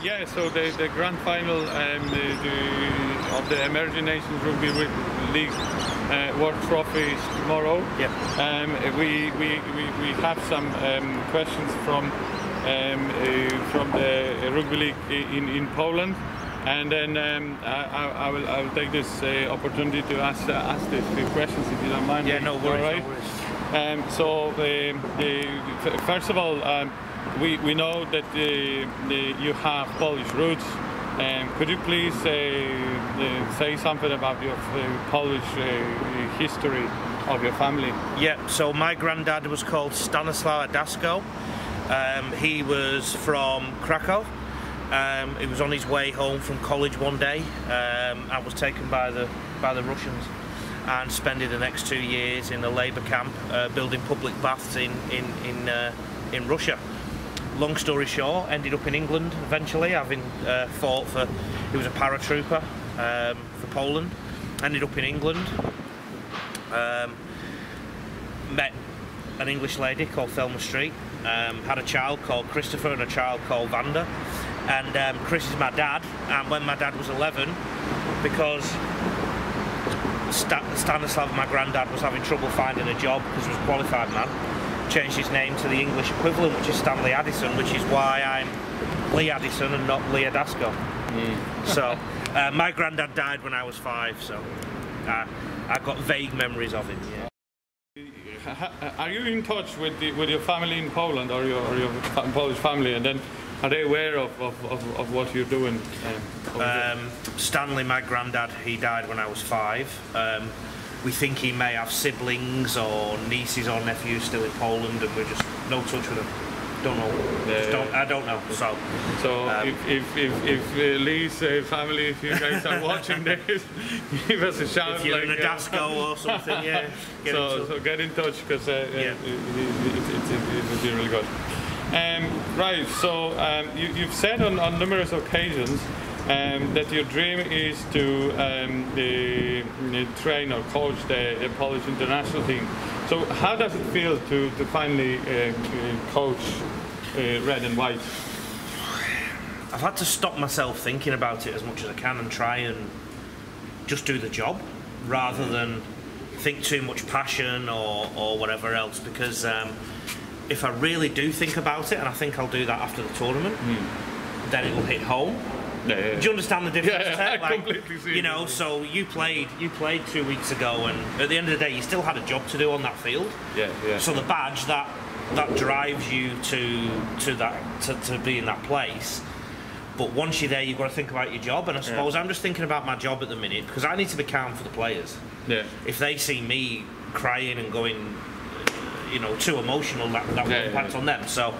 Yeah, so the grand final of the Emerging Nations Rugby League World Trophy is tomorrow. Yeah. We have some questions from the Rugby League in Poland, and then I will take this opportunity to ask these few questions, if you don't mind. Yeah, no worries. All right. No worries. So first of all, we know that you have Polish roots. Could you please say something about your Polish history of your family? Yeah, so my granddad was called Lee Addison'em. He was from Krakow. He was on his way home from college one day and was taken by the Russians and spending the next 2 years in a labour camp building public baths in Russia. Long story short, ended up in England eventually, having fought for, he was a paratrooper for Poland, ended up in England, met an English lady called Thelma Street, had a child called Christopher and a child called Vanda, and Chris is my dad, and when my dad was 11, because Stanislav, my granddad, was having trouble finding a job because he was a qualified man, changed his name to the English equivalent, which is Stanley Addison, which is why I'm Lee Addison and not Lee Addis'em. So my granddad died when I was 5, so I've got vague memories of him. Yeah. Are you in touch with your family in Poland, or your Polish family, and then are they aware of what you're doing? Stanley, my granddad, he died when I was 5. We think he may have siblings or nieces or nephews still in Poland, and we're just no touch with them. Don't know. I don't know. So if Lee's family, if you guys are watching this, give us a shout. If you're in a Dasco or something, yeah. So get in touch, because it would be really good. Right. So you've said on numerous occasions that your dream is to train or coach the Polish international team. So how does it feel to finally coach red and white? I've had to stop myself thinking about it as much as I can and try and just do the job rather than think too much passion or whatever else, because if I really do think about it, and I think I'll do that after the tournament, then it will hit home. Yeah. Do you understand the difference? Yeah, I completely see. You know, so you played 2 weeks ago, and at the end of the day, you still had a job to do on that field. Yeah. So the badge that drives you to be in that place. But once you're there, you've got to think about your job. And I suppose I'm just thinking about my job at the minute, because I need to be calm for the players. Yeah. If they see me crying and going, you know, too emotional, that will impact on them. So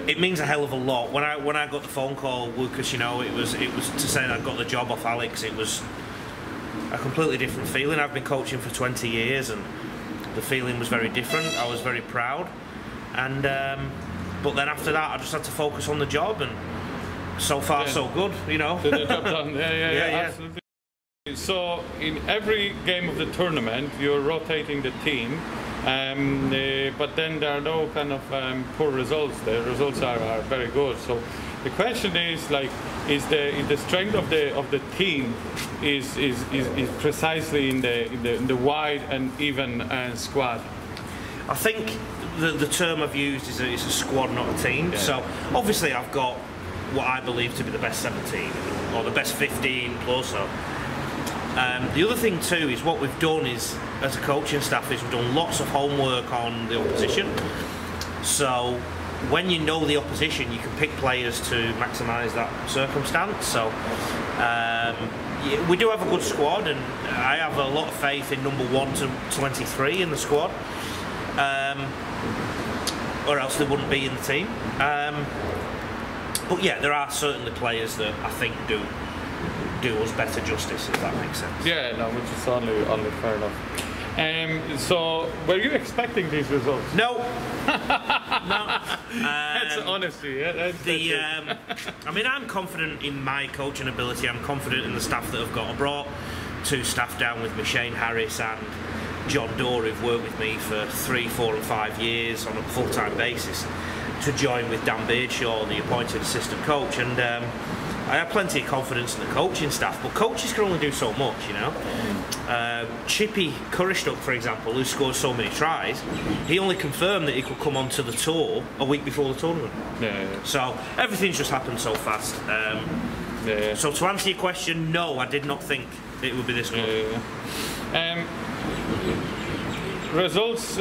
it means a hell of a lot. When I got the phone call, Lucas, you know, it was to say that I got the job off Alex. It was a completely different feeling. I've been coaching for 20 years, and the feeling was very different. I was very proud, and but then after that, I just had to focus on the job, and so far so good. You know, the job done. Yeah, absolutely. So in every game of the tournament, you're rotating the team. But then there are no kind of poor results. The results are very good. So the question is, like, is the strength of the team is precisely in the wide and even squad? I think the term I've used is a squad, not a team. Yeah. So obviously I've got what I believe to be the best 17 or the best 15 plus. So. The other thing too is what we've done is, as a coaching staff, is we've done lots of homework on the opposition. So when you know the opposition, you can pick players to maximise that circumstance. So we do have a good squad, and I have a lot of faith in number 1 to 23 in the squad, or else they wouldn't be in the team. But yeah, there are certainly players that I think do us better justice, if that makes sense. Yeah, no, which is only fair enough. So, were you expecting these results? No. No. That's honesty. Yeah, I mean, I'm confident in my coaching ability. I'm confident in the staff that I've got. I brought 2 staff down with me, Shane Harris and John Dorr, who've worked with me for 3, 4 and 5 years on a full-time basis, to join with Dan Beardshaw, the appointed assistant coach. And I have plenty of confidence in the coaching staff, but coaches can only do so much, you know. Chippy Currystock, for example, who scored so many tries, he only confirmed that he could come onto the tour a week before the tournament. So everything's just happened so fast. So to answer your question, no, I did not think it would be this good. Results,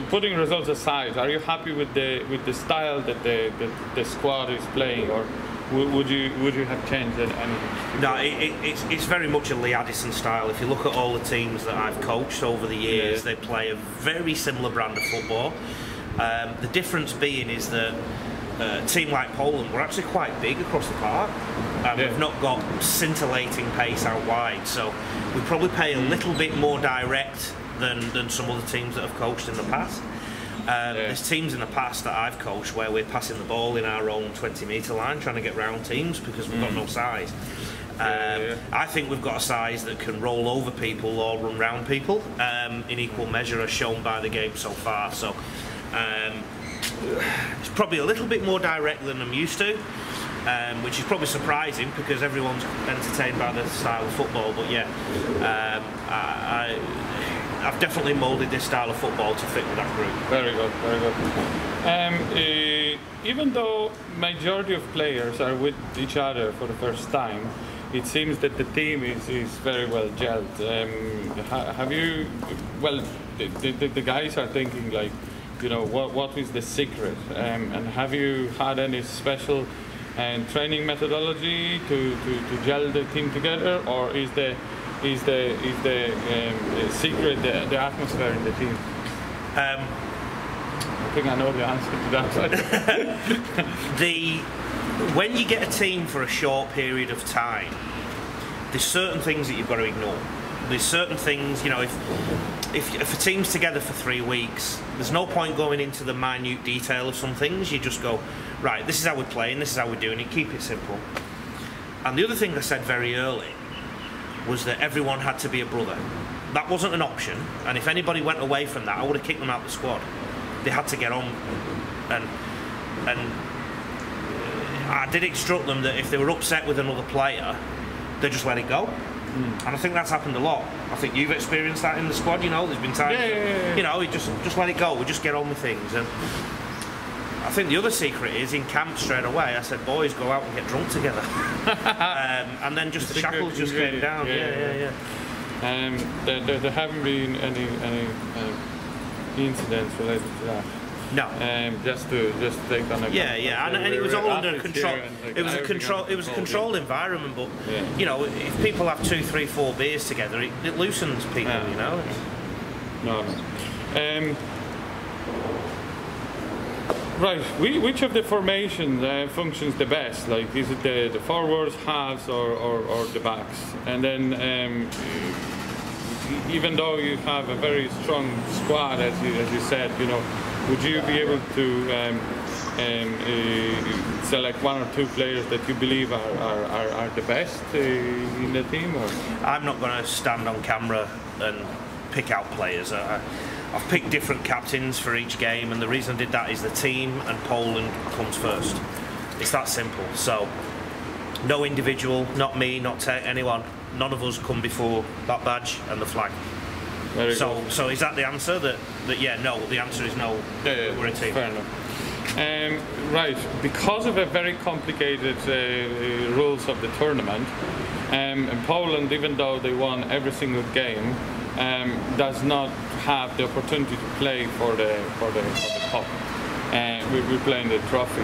putting results aside, are you happy with the style that the squad is playing, or would you have changed anything? No, it's very much a Lee Addison style. If you look at all the teams that I've coached over the years, they play a very similar brand of football. The difference being is that a team like Poland, we're actually quite big across the park, and we've not got scintillating pace out wide, so we probably play a little bit more direct than some other teams that I've coached in the past. There's teams in the past that I've coached where we're passing the ball in our own 20-metre line trying to get round teams because we've got no size. I think we've got a size that can roll over people or run round people in equal measure, as shown by the game so far. So it's probably a little bit more direct than I'm used to, which is probably surprising because everyone's entertained by the style of football. But yeah, I've definitely moulded this style of football to fit with that group. Very good, very good. Even though majority of players are with each other for the first time, it seems that the team is very well gelled. Have you, well, the guys are thinking like, you know, what is the secret? And have you had any special training methodology to gel the team together, or is the secret the atmosphere in the team? I think I know the answer to that. When you get a team for a short period of time, there's certain things that you've got to ignore. There's certain things, you know, if a team's together for 3 weeks, there's no point going into the minute detail of some things. You just go, right, this is how we're playing, this is how we're doing it, keep it simple. And the other thing I said very early was that everyone had to be a brother. That wasn't an option, and if anybody went away from that, I would have kicked them out of the squad. They had to get on, and I did instruct them that if they were upset with another player, they just let it go. And I think that's happened a lot. I think you've experienced that in the squad, you know, there's been times you know, we just let it go, we just get on with things. And I think the other secret is in camp straight away I said, boys, go out and get drunk together. And then just the shackles just came down. There haven't been any incidents related to that. No. Just to take on a and it was all under control. It was a controlled environment, but you know, if people have 2, 3, 4 beers together, it loosens people, you know. No. Right, which of the formations functions the best? Like, is it the forwards, halves, or the backs? And then, even though you have a very strong squad, as you said, you know, would you be able to select 1 or 2 players that you believe are the best in the team? Or? I'm not going to stand on camera and pick out players. I've picked different captains for each game, and the reason I did that is the team and Poland comes first. It's that simple. So, no individual, not me, not anyone. None of us come before that badge and the flag. So is that the answer? That no. The answer is no. We're a team. Fair enough. Right, because of the very complicated rules of the tournament, and Poland, even though they won every single game, does not have the opportunity to play for the cup. We're playing the trophy.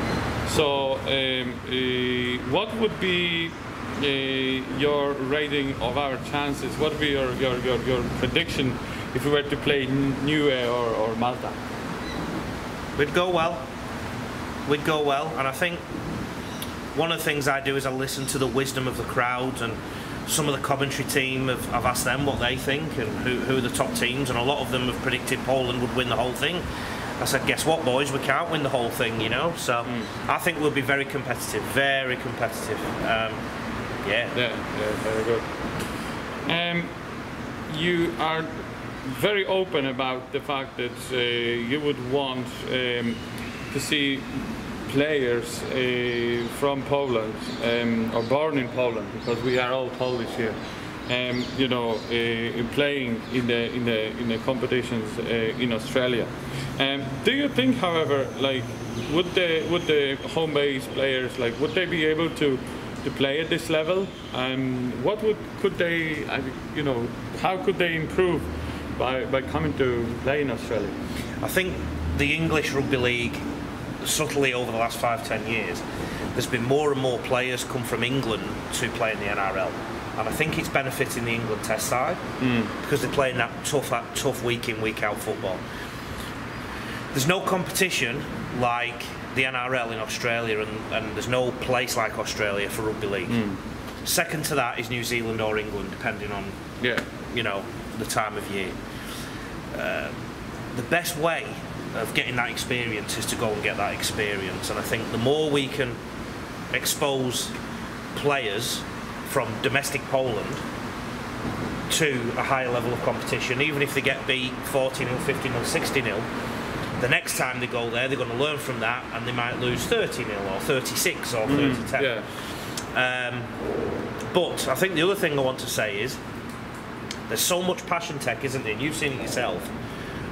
So, what would be your rating of our chances? What would be your prediction if we were to play Niue or Malta? We'd go well. We'd go well, and I think one of the things I do is I listen to the wisdom of the crowd, and some of the commentary team, I've asked them what they think and who are the top teams, and a lot of them have predicted Poland would win the whole thing. I said, guess what, boys, we can't win the whole thing, you know, so I think we'll be very competitive, very competitive. Very good. You are very open about the fact that you would want to see players from Poland or born in Poland, because we are all Polish here, you know, playing in the competitions in Australia. Do you think, however, like would the home base players, like, would they be able to play at this level? What could they, you know, how could they improve by coming to play in Australia? I think the English rugby league, subtly over the last 5-10 years, there's been more and more players come from England to play in the NRL, and I think it's benefiting the England Test side because they're playing that tough week in, week out football. There's no competition like the NRL in Australia, and there's no place like Australia for rugby league. Second to that is New Zealand or England, depending on you know, the time of year. The best way of getting that experience is to go and get that experience, and I think the more we can expose players from domestic Poland to a higher level of competition, even if they get beat 40-0, 50-0, 60-0, the next time they go there, they're going to learn from that, and they might lose 30-0 or 36 or 30-10. But I think the other thing I want to say is there's so much passion tech, isn't there? And you've seen it yourself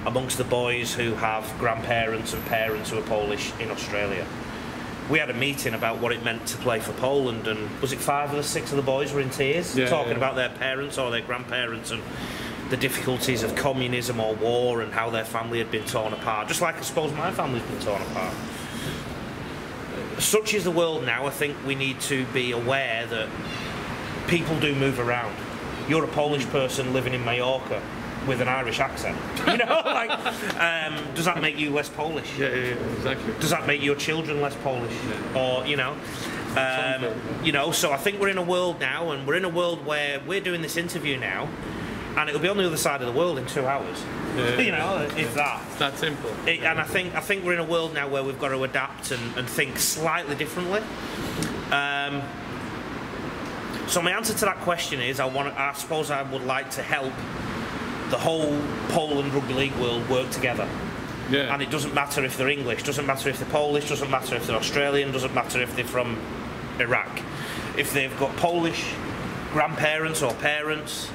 amongst the boys who have grandparents and parents who are Polish in Australia. We had a meeting about what it meant to play for Poland, and was it 5 or 6 of the boys were in tears talking about their parents or their grandparents and the difficulties of communism or war and how their family had been torn apart, just like I suppose my family's been torn apart. Such is the world now. I think we need to be aware that people do move around. You're a Polish person living in Mallorca with an Irish accent, you know, like, does that make you less Polish? Yeah, exactly. Does that make your children less Polish? Or, you know, so I think we're in a world now, and we're in a world where we're doing this interview now, and it'll be on the other side of the world in 2 hours. You know, if that. It's that simple. And I think we're in a world now where we've got to adapt and think slightly differently. So my answer to that question is, I suppose I would like to help the whole Poland rugby league world work together. And it doesn't matter if they're English, doesn't matter if they're Polish, doesn't matter if they're Australian, doesn't matter if they're from Iraq. If they've got Polish grandparents or parents,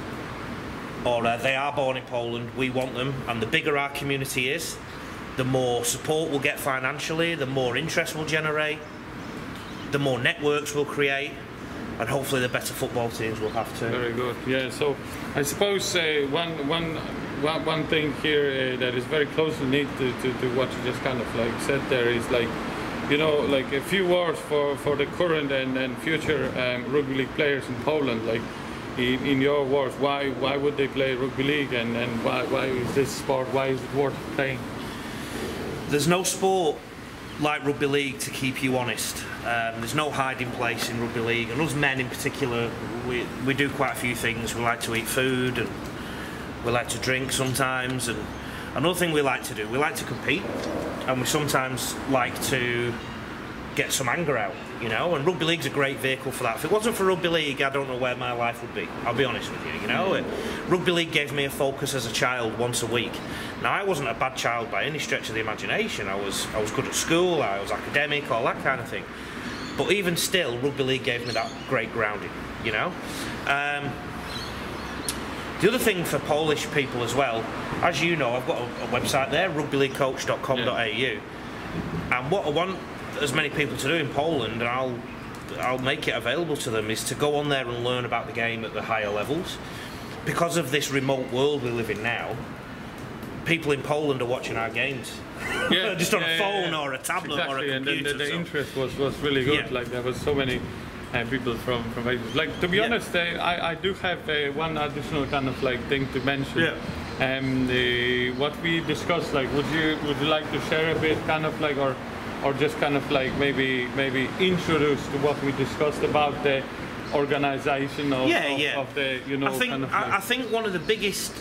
or they are born in Poland, we want them. And the bigger our community is, the more support we'll get financially, the more interest we'll generate, the more networks we'll create, and hopefully the better football teams will have too. Very good. Yeah. So I suppose one thing here that is very closely linked to what you just kind of like said there is, like, you know, like a few words for the current and future rugby league players in Poland. Like, in your words, why would they play rugby league, and why is this sport, why is it worth playing? There's no sport like rugby league to keep you honest. There's no hiding place in rugby league, and us men in particular, we do quite a few things. We like to eat food, and we like to drink sometimes, and another thing we like to do, we like to compete, and we sometimes like to get some anger out, you know, and rugby league's a great vehicle for that. If it wasn't for rugby league, I don't know where my life would be, I'll be honest with you, you know. Rugby league gave me a focus as a child once a week. Now, I wasn't a bad child by any stretch of the imagination. I was good at school, I was academic, all that kind of thing. But even still, rugby league gave me that great grounding, you know. The other thing for Polish people as well, as you know, I've got a website there, rugbyleaguecoach.com.au, and what I want as many people to do in Poland, and I'll make it available to them, is to go on there and learn about the game at the higher levels. Because of this remote world we live in now, people in Poland are watching our games, just on a phone or a tablet or a computer. And the interest was really good. Like, there was so many people from Asia. Like, to be honest, I do have one additional kind of like thing to mention. What we discussed, like, would you like to share a bit, kind of like, or just kind of like maybe introduce to what we discussed about the organization of the, you know, I think one of the biggest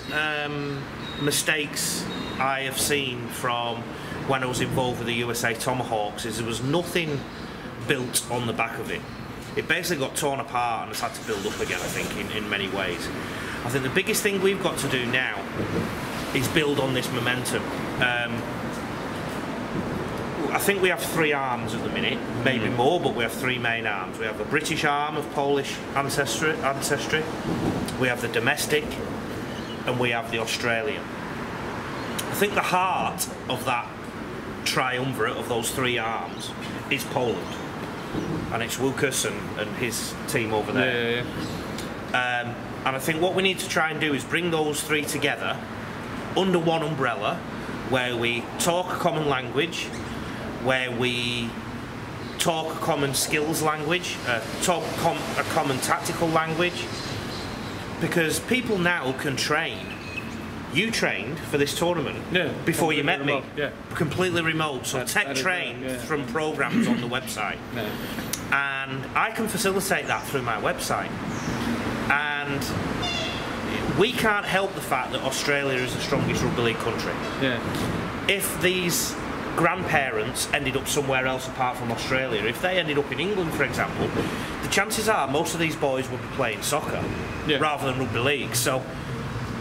mistakes I have seen from when I was involved with the USA Tomahawks is there was nothing built on the back of it. It basically got torn apart and has had to build up again, I think, in many ways. I think the biggest thing we've got to do now is build on this momentum. I think we have 3 arms at the minute, maybe more, but we have 3 main arms. We have the British arm of Polish ancestry, we have the domestic, and we have the Australian. I think the heart of that triumvirate of those 3 arms is Poland, and it's Łukasz and his team over there. And I think what we need to try and do is bring those 3 together under one umbrella, where we talk a common language, where we talk a common skills language, talk a common tactical language, because people now can train. You trained for this tournament before you met me, completely remote, so tech trained from programs on the website, and I can facilitate that through my website. And we can't help the fact that Australia is the strongest rugby league country. If these grandparents ended up somewhere else apart from Australia, if they ended up in England, for example, the chances are most of these boys would be playing soccer rather than rugby league. So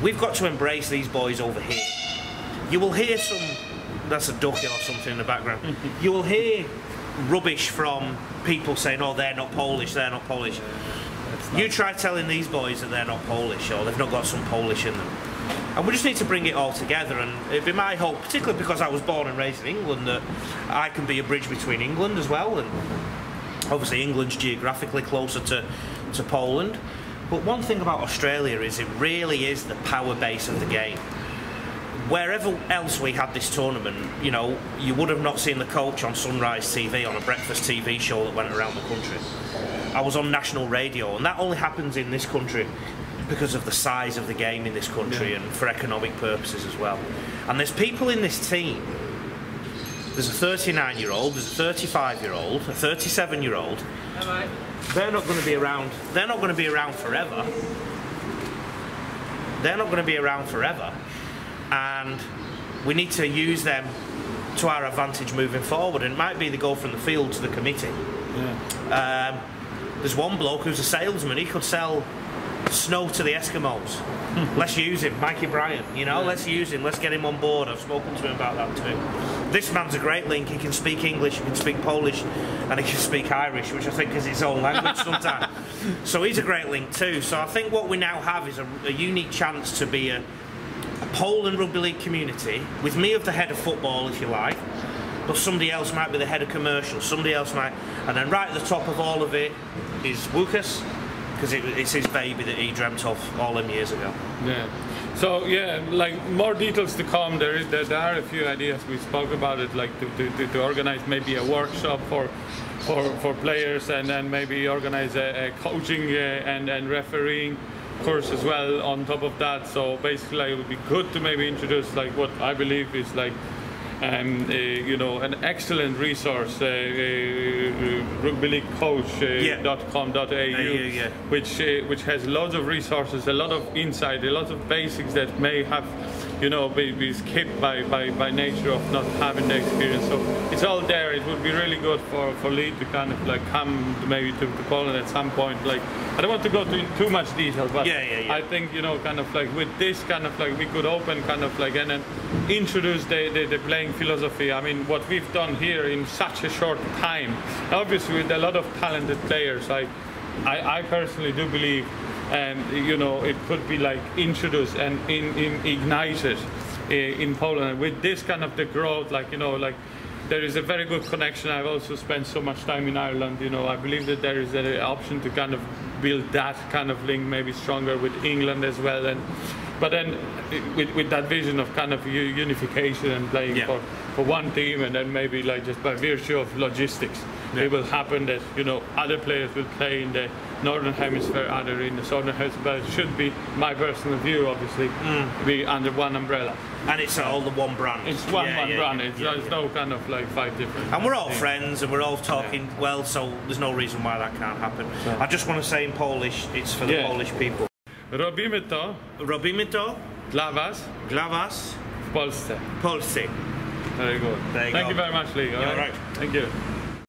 we've got to embrace these boys over here. You will hear some, that's a ducky or something in the background, you will hear rubbish from people saying, oh, they're not Polish, they're not Polish. You try telling these boys that they're not Polish, or they've not got some Polish in them. And we just need to bring it all together, and it'd be my hope, particularly because I was born and raised in England, that I can be a bridge between England as well, and obviously England's geographically closer to Poland. But one thing about Australia is it really is the power base of the game. Wherever else we had this tournament, you know, you would have not seen the coach on Sunrise TV, on a breakfast TV show that went around the country. I was on national radio, and that only happens in this country because of the size of the game in this country and for economic purposes as well. And there's people in this team. There's a 39-year-old, there's a 35-year-old, a 37-year-old. They're not going to be around. They're not going to be around forever. They're not going to be around forever. And we need to use them to our advantage moving forward. And it might be they go from the field to the committee. There's one bloke who's a salesman. He could sell snow to the Eskimos. Let's use him, Mikey Bryant. You know, let's use him. Let's get him on board. I've spoken to him about that too. This man's a great link. He can speak English, he can speak Polish, and he can speak Irish, which I think is his own language sometimes. So he's a great link too. So I think what we now have is a unique chance to be a Poland rugby league community, with me as the head of football, if you like, but somebody else might be the head of commercial, somebody else might, and then right at the top of all of it is Łukasz, because it's his baby that he dreamt of all them years ago. So like more details to come. There are a few ideas. We spoke about it, like to organize maybe a workshop for players, and then maybe organize a coaching and refereeing course as well on top of that. So basically, like, it would be good to maybe introduce like what I believe is like you know, an excellent resource, rugbyleaguecoach.com.au, which has lots of resources, a lot of insight, a lot of basics that may have, you know, be skipped by nature of not having the experience. So it's all there. It would be really good for Lee to kind of like come maybe to Poland at some point. Like, I don't want to go into too much detail, but I think, you know, kind of like with this kind of like we could open kind of like and then introduce the playing philosophy. I mean, what we've done here in such a short time, obviously with a lot of talented players, I personally do believe, you know, it could be like introduced and ignited in Poland with this kind of the growth, like, you know, like there is a very good connection. I've also spent so much time in Ireland, you know, I believe that there is an option to kind of build that kind of link maybe stronger with England as well, and but then with that vision of kind of unification and playing for one team, and then maybe like just by virtue of logistics it will happen that, you know, other players will play in the northern hemisphere, other in the southern hemisphere, but it should be, my personal view obviously, be under one umbrella. And it's all the one brand. It's one brand. There's no kind of like 5 different. And we're all friends and we're all talking well, so there's no reason why that can't happen. So I just want to say in Polish, it's for the Polish people. Robimy to dla was w Polsce. Very good. Thank you very much, Lee. All right. Thank you.